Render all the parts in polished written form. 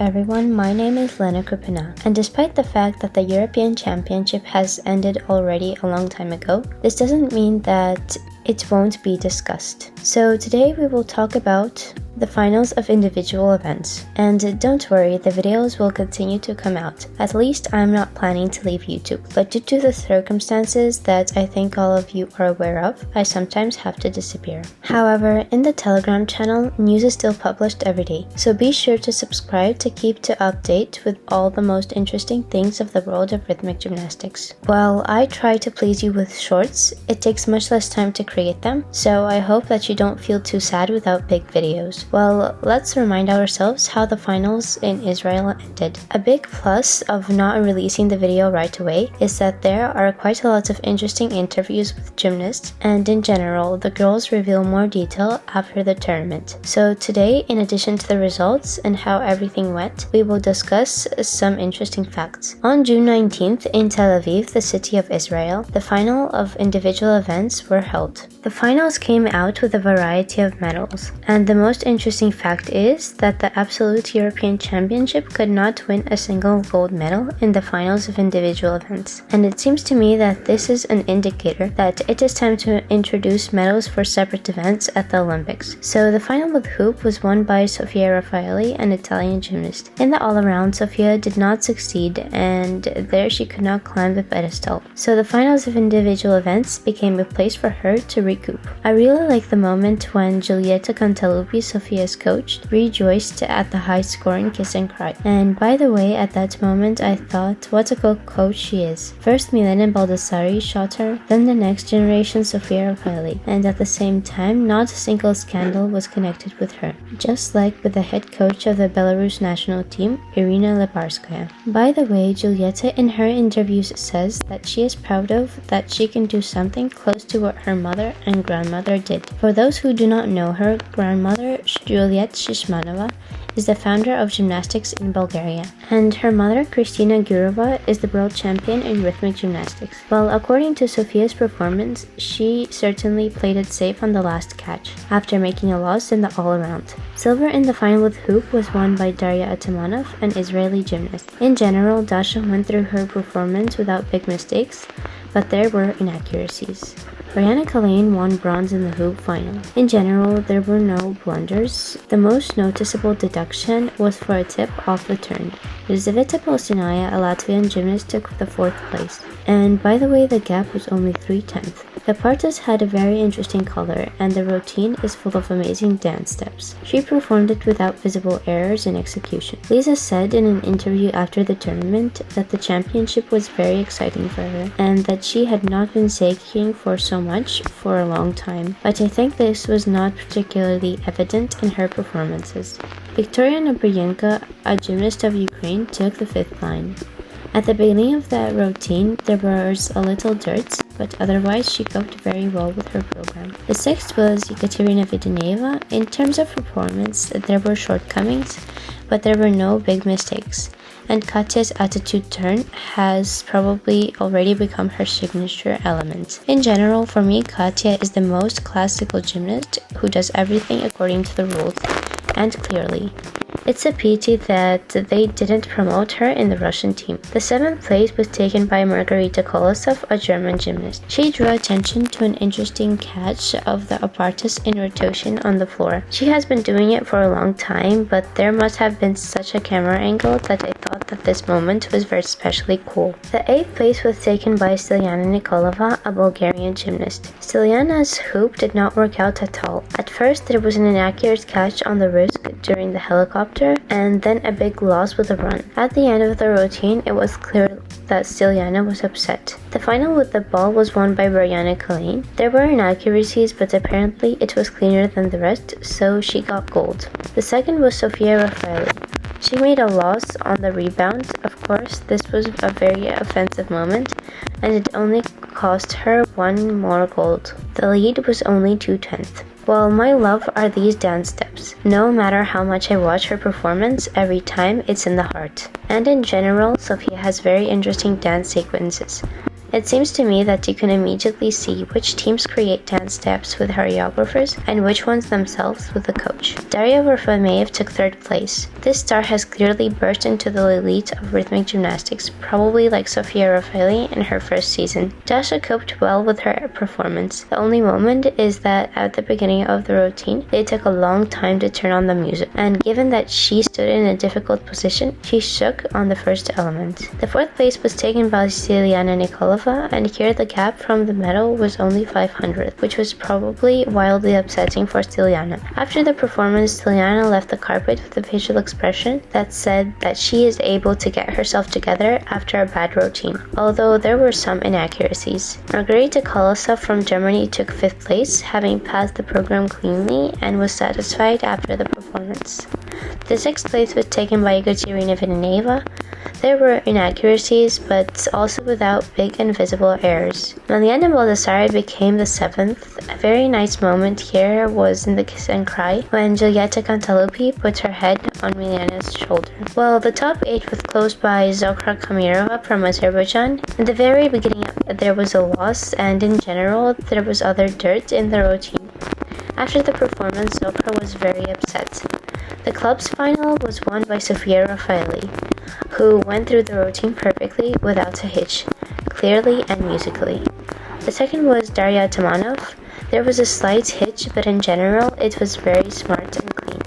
everyone, my name is Lena KrupinA, and despite the fact that the European Championship has ended already a long time ago, this doesn't mean that it won't be discussed. So today we will talk about the finals of individual events. And don't worry, the videos will continue to come out. At least I'm not planning to leave YouTube, but due to the circumstances that I think all of you are aware of, I sometimes have to disappear. However, in the Telegram channel, news is still published every day, so be sure to subscribe to keep to update with all the most interesting things of the world of rhythmic gymnastics. While I try to please you with shorts, it takes much less time to create them, so I hope that you don't feel too sad without big videos. Well, let's remind ourselves how the finals in Israel ended. A big plus of not releasing the video right away is that there are quite a lot of interesting interviews with gymnasts, and in general, the girls reveal more detail after the tournament. So today, in addition to the results and how everything went, we will discuss some interesting facts. On June 19th in Tel Aviv, the city of Israel, the final of individual events were held. The finals came out with a variety of medals, and the most interesting fact is that the absolute European Championship could not win a single gold medal in the finals of individual events. And it seems to me that this is an indicator that it is time to introduce medals for separate events at the Olympics. So the final with hoop was won by Sofia Raffaelli, an Italian gymnast. In the all-around, Sofia did not succeed, and there she could not climb the pedestal. So the finals of individual events became a place for her to recoup. I really like the moment when Giulietta Cantalupi, Sofia's coach, rejoiced at the high scoring kiss and cry. And by the way, at that moment I thought, what a good coach she is. First Milena Baldassari shot her, then the next generation Sofia Raffaelli, and at the same time not a single scandal was connected with her, just like with the head coach of the Belarus national team, Irina Leparskaya. By the way, Giulietta in her interviews says that she is proud of that she can do something close to what her mother and grandmother did. For those who do not know her, grandmother Juliet Shishmanova is the founder of gymnastics in Bulgaria, and her mother, Kristina Gurova, is the world champion in rhythmic gymnastics. Well, according to Sofia's performance, she certainly played it safe on the last catch, after making a loss in the all-around. Silver in the final with hoop was won by Daria Atamanov, an Israeli gymnast. In general, Dasha went through her performance without big mistakes, but there were inaccuracies. Mariana Kalane won bronze in the hoop final. In general, there were no blunders. The most noticeable deduction was for a tip off the turn. Elizaveta Polsinaya, a Latvian gymnast, took the 4th place. And by the way, the gap was only 3/10. The partas had a very interesting color, and the routine is full of amazing dance steps. She performed it without visible errors in execution. Lisa said in an interview after the tournament that the championship was very exciting for her, and that she had not been shaking for so much for a long time, but I think this was not particularly evident in her performances. Victoria Nobryenko, a gymnast of Ukraine, took the 5th line. At the beginning of the routine, there was a little dirt, but otherwise she coped very well with her program. The 6th was Ekaterina Vedeneeva. In terms of performance, there were shortcomings, but there were no big mistakes. And Katya's attitude turn has probably already become her signature element. In general, for me, Katya is the most classical gymnast who does everything according to the rules, and clearly. It's a pity that they didn't promote her in the Russian team. The 7th place was taken by Margarita Kolosov, a German gymnast. She drew attention to an interesting catch of the apparatus in rotation on the floor. She has been doing it for a long time, but there must have been such a camera angle that I thought that this moment was very especially cool. The 8th place was taken by Stilyana Nikolova, a Bulgarian gymnast. Stilyana's hoop did not work out at all. At first, there was an inaccurate catch on the wrist during the helicopter, and then a big loss with a run. At the end of the routine, it was clear that Stilyana was upset. The final with the ball was won by Mariana Kalane. There were inaccuracies, but apparently it was cleaner than the rest, so she got gold. The 2nd was Sofia Raffaelli. She made a loss on the rebound. Of course, this was a very offensive moment, and it only cost her 1 more gold. The lead was only 2/10. Well, my love are these dance steps. No matter how much I watch her performance, every time it's in the heart. And in general, Sofia has very interesting dance sequences. It seems to me that you can immediately see which teams create dance steps with choreographers and which ones themselves with the coach. Daria Atamanov took third place. This star has clearly burst into the elite of rhythmic gymnastics, probably like Sofia Raffaeli in her first season. Dasha coped well with her performance. The only moment is that at the beginning of the routine, it took a long time to turn on the music, and given that she stood in a difficult position, she shook on the first element. The fourth place was taken by Lena Nikolova, and here the gap from the medal was only 500, which was probably wildly upsetting for Stiliana. After the performance, Stiliana left the carpet with a facial expression that said that she is able to get herself together after a bad routine, although there were some inaccuracies. Margarita Kolosov from Germany took 5th place, having passed the program cleanly and was satisfied after the performance. The 6th place was taken by Ekaterina Vedeneeva. There were inaccuracies, but also without big and visible errors. Mariana Baldessari became the 7th. A very nice moment here was in the kiss and cry when Giulietta Cantalupi put her head on Milana's shoulder. Well, the top 8 was closed by Zokra Kamirova from Azerbaijan. In the very beginning, there was a loss, and in general, there was other dirt in the routine. After the performance, Zokra was very upset. The club's final was won by Sofia Raffaeli, who went through the routine perfectly without a hitch, clearly and musically. The second was Daria Atamanov. There was a slight hitch, but in general, it was very smart and clean.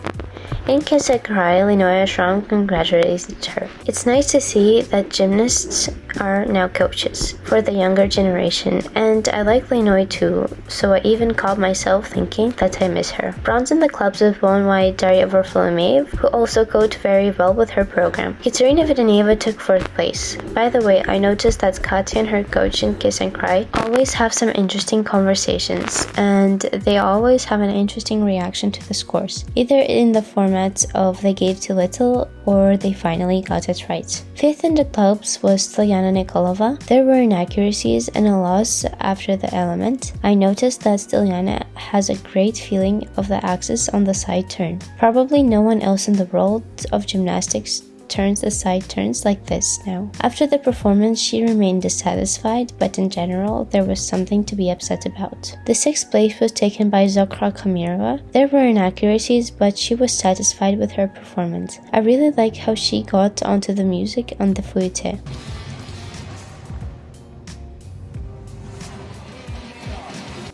In Kessekrai, Lena Schramm congratulated her. It's nice to see that gymnasts are now coaches for the younger generation, and I like Lenoy too, so I even caught myself thinking that I miss her. Bronze in the clubs was won by Daria Atamanov, who also coped very well with her program. Ekaterina Vedeneeva took 4th place. By the way, I noticed that Katya and her coach in Kiss and Cry always have some interesting conversations, and they always have an interesting reaction to the scores, either in the format of they gave too little or they finally got it right. 5th in the clubs was Stiliana Nikolova. There were inaccuracies and a loss after the element. I noticed that Stiliana has a great feeling of the axis on the side turn. Probably no one else in the world of gymnastics turns the side turns like this now. After the performance, she remained dissatisfied, but in general, there was something to be upset about. The 6th place was taken by Zokra Kamirova. There were inaccuracies, but she was satisfied with her performance. I really like how she got onto the music on the fouette.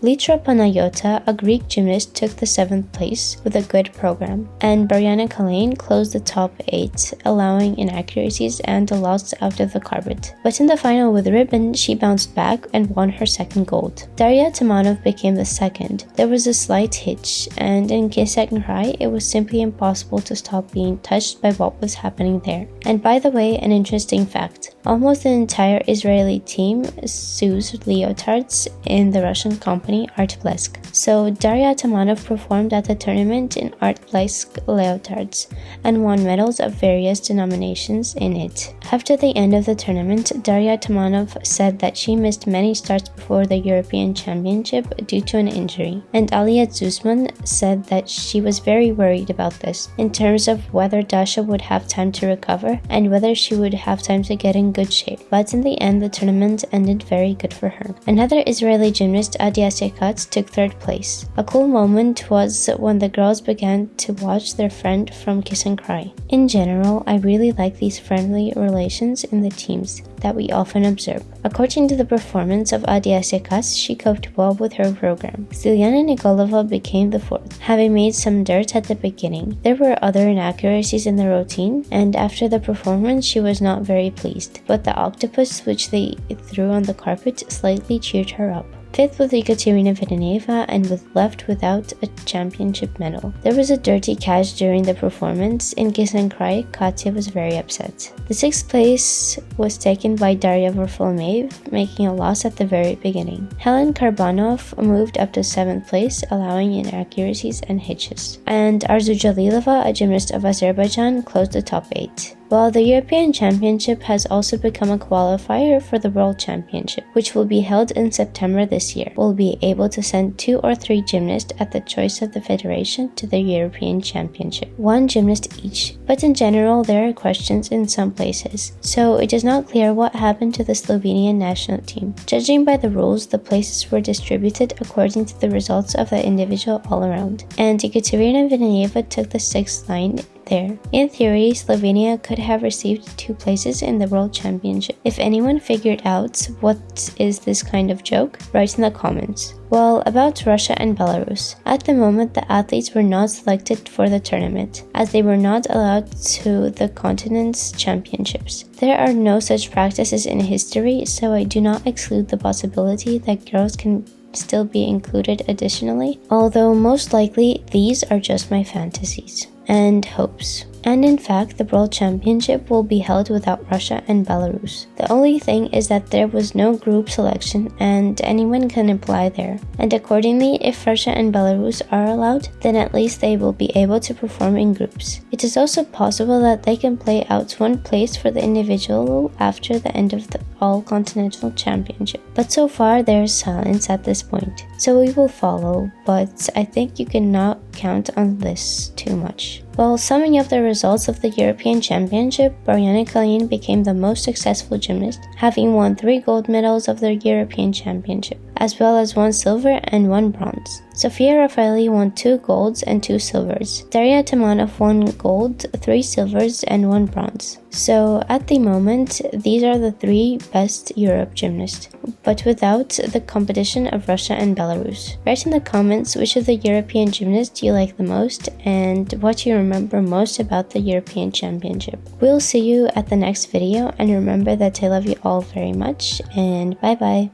Litra Panayota, a Greek gymnast, took the 7th place with a good program, and Bariana Kalane closed the top 8, allowing inaccuracies and a loss out of the carpet. But in the final with ribbon, she bounced back and won her 2nd gold. Daria Atamanov became the 2nd. There was a slight hitch, and in Kiss and Cry, it was simply impossible to stop being touched by what was happening there. And by the way, an interesting fact. Almost the entire Israeli team sews leotards in the Russian company Artblesk. So Daria Atamanov performed at the tournament in Artblesk leotards and won medals of various denominations in it. After the end of the tournament, Daria Atamanov said that she missed many starts before the European Championship due to an injury. And Aliya Zuzman said that she was very worried about this, in terms of whether Dasha would have time to recover and whether she would have time to get in good shape. But in the end, the tournament ended very good for her. Another Israeli gymnast, Adia Sekat, took 3rd place. A cool moment was when the girls began to watch their friend from Kiss and Cry. In general, I really like these friendly relations in the teams that we often observe. According to the performance of Adia Sekas, she coped well with her program. Stiliana Nikolova became the 4th, having made some dirt at the beginning. There were other inaccuracies in the routine, and after the performance she was not very pleased, but the octopus which they threw on the carpet slightly cheered her up. 5th was Ekaterina Vedeneeva and was left without a championship medal. There was a dirty catch during the performance. In Kiss and Cry, Katya was very upset. The 6th place was taken by Daria Atamanov, making a loss at the very beginning. Helen Karbanov moved up to 7th place, allowing inaccuracies and hitches. And Arzu Jalilova, a gymnast of Azerbaijan, closed the top 8. while the European Championship has also become a qualifier for the World Championship, which will be held in September this year. We'll be able to send 2 or 3 gymnasts at the choice of the federation to the European Championship, 1 gymnast each. But in general, there are questions in some places, so it is not clear what happened to the Slovenian national team. Judging by the rules, the places were distributed according to the results of the individual all-around, and Ekaterina Vedeneeva took the 6th line there. In theory, Slovenia could have received 2 places in the World Championship. If anyone figured out what is this kind of joke, write in the comments. Well, about Russia and Belarus. At the moment, the athletes were not selected for the tournament, as they were not allowed to the continent's championships. There are no such practices in history, so I do not exclude the possibility that girls can still be included additionally, although most likely these are just my fantasies and hopes. And in fact, the World Championship will be held without Russia and Belarus. The only thing is that there was no group selection and anyone can apply there. And accordingly, if Russia and Belarus are allowed, then at least they will be able to perform in groups. It is also possible that they can play out 1 place for the individual after the end of the All-Continental Championship. But so far, there is silence at this point. So we will follow, but I think you cannot count on this too much. Well, summing up the results of the European Championship, Boriana Kalin became the most successful gymnast, having won 3 gold medals of the European Championship, as well as 1 silver and 1 bronze. Sofia Raffaeli won 2 golds and 2 silvers. Daria Atamanov won gold, 3 silvers, and 1 bronze. So at the moment, these are the 3 best Europe gymnasts, but without the competition of Russia and Belarus. Write in the comments which of the European gymnasts you like the most and what you remember most about the European Championship. We'll see you at the next video, and remember that I love you all very much, and bye bye.